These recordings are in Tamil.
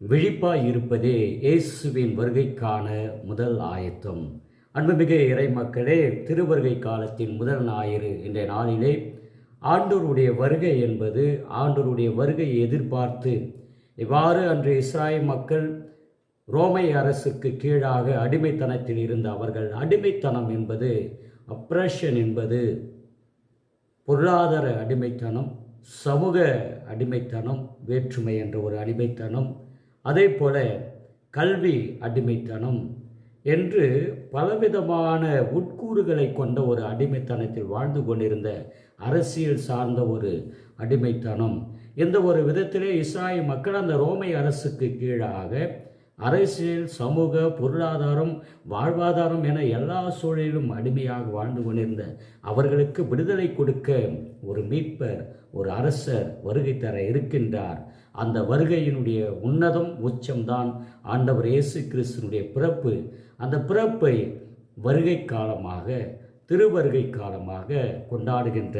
விழிப்பாய் இருப்பதே இயேசுவின் வருகைக்கான முதல் ஆயத்தம். அன்புமிகு இறை மக்களே, திருவருகை காலத்தின் முதல் ஞாயிறு இன்றைய நாளிலே ஆண்டவருடைய வருகை என்பது ஆண்டவருடைய வருகையை எதிர்பார்த்து இவ்வாறு அன்று இஸ்ராயல் மக்கள் ரோமை அரசுக்கு கீழாக அடிமைத்தனத்தில் இருந்த அவர்கள் அடிமைத்தனம் என்பது அப்ரஷன் என்பது பொருளாதார அடிமைத்தனம், சமூக அடிமைத்தனம், வேற்றுமை என்ற ஒரு அடிமைத்தனம், அதே போல கல்வி அடிமைத்தனம் என்று பலவிதமான உட்கூறுகளை கொண்ட ஒரு அடிமைத்தனத்தில் வாழ்ந்து கொண்டிருந்த அரசியல் சார்ந்த ஒரு அடிமைத்தனம். இந்த ஒரு விதத்திலே இஸ்ராயல் மக்கள் அந்த ரோமை அரசுக்கு கீழாக அரசியல், சமூக, பொருளாதாரம், வாழ்வாதாரம் என எல்லா சூழலிலும் அடிமையாக வாழ்ந்து கொண்டிருந்த அவர்களுக்கு விடுதலை கொடுக்க ஒரு மீட்பர், ஒரு அரசர் வருகை தர இருக்கின்றார். அந்த வருகையினுடைய உன்னதம் உச்சம்தான் ஆண்டவர் இயேசு கிறிஸ்துனுடைய பிறப்பு. அந்த பிறப்பை வருகை காலமாக, திருவருகை காலமாக கொண்டாடுகின்ற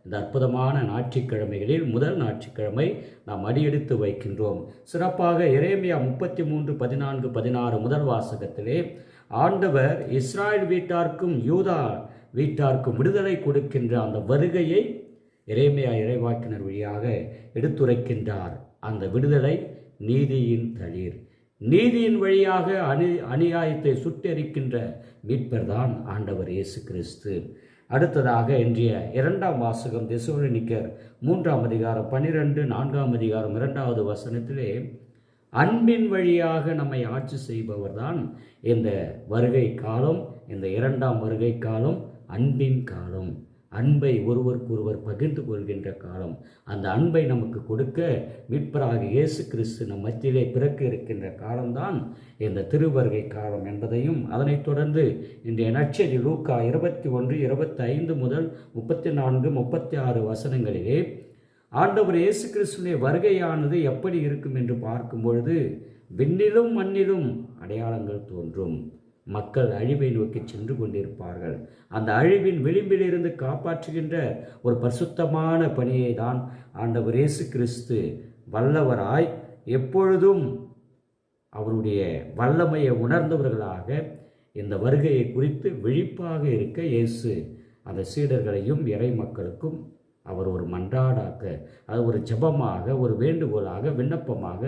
இந்த அற்புதமான ஞாயிற்றுக்கிழமைகளில் முதல் ஞாயிற்றுக்கிழமை நாம் அடியெடுத்து வைக்கின்றோம். சிறப்பாக எரேமியா 33:14-16 முதல் வாசகத்திலே ஆண்டவர் இஸ்ராயல் வீட்டார்க்கும் யூதா வீட்டார்க்கும் விடுதலை கொடுக்கின்ற அந்த வருகையை எரேமியா இறைவாக்கினர் வழியாக எடுத்துரைக்கின்றார். அந்த விடுதலை நீதியின் தளிர், நீதியின் வழியாக அநியாயத்தை சுட்டெரிக்கின்ற மீட்பர்தான் ஆண்டவர் இயேசு கிறிஸ்து. அடுத்ததாக இன்றைய 2ஆம் வாசகம் தெசலோனிக்கர் 3ஆம் அதிகாரம் 12, 4ஆம் அதிகாரம் 2வது வசனத்திலே அன்பின் வழியாக நம்மை ஆட்சி செய்பவர்தான் இந்த வருகை காலம். இந்த 2ஆம் வருகை காலம் அன்பின் காலம், அன்பை ஒருவருக்கொருவர் பகிர்ந்து கொள்கின்ற காலம். அந்த அன்பை நமக்கு கொடுக்க மீட்பராக இயேசு கிறிஸ்து நம் மத்தியிலே பிறக்க இருக்கின்ற காலம்தான் இந்த திருவருகை காலம் என்பதையும், அதனைத் தொடர்ந்து இன்றைய நற்செய்தி லூக்கா 21:25 முதல் 34, 36 வசனங்களிலே ஆண்டவர் இயேசு கிறிஸ்துவின் வருகையானது எப்படி இருக்கும் என்று பார்க்கும் பொழுது விண்ணிலும் மண்ணிலும் அடையாளங்கள் தோன்றும். மக்கள் அழிவை நோக்கி சென்று கொண்டிருப்பார்கள். அந்த அழிவின் விளிம்பிலிருந்து காப்பாற்றுகின்ற ஒரு பரிசுத்தமான பணியை தான் ஆண்டவர் இயேசு கிறிஸ்து வல்லவராய் எப்பொழுதும் அவருடைய வல்லமையை உணர்ந்தவர்களாக இந்த வருகையை குறித்து விழிப்பாக இருக்க இயேசு அந்த சீடர்களையும் இறை மக்களுக்கும் அவர் ஒரு மன்றாடாக, அது ஒரு ஜெபமாக, ஒரு வேண்டுகோளாக, விண்ணப்பமாக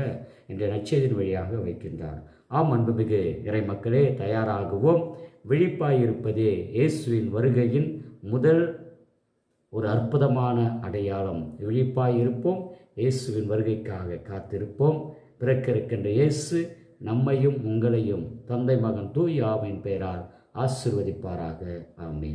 என்ற நற்செய்தியின் வழியாக வைக்கின்றார். ஆம் அன்புமிகு இறை மக்களே, தயாராகுவோம். விழிப்பாயிருப்பதே இயேசுவின் வருகையின் முதல் ஒரு அற்புதமான அடையாளம். விழிப்பாயிருப்போம், இயேசுவின் வருகைக்காக காத்திருப்போம். பிறக்க இருக்கின்ற இயேசு நம்மையும் உங்களையும் தந்தை, மகன், தூய ஆவியின் பெயரால் ஆசீர்வதிப்பாராக. ஆமென்.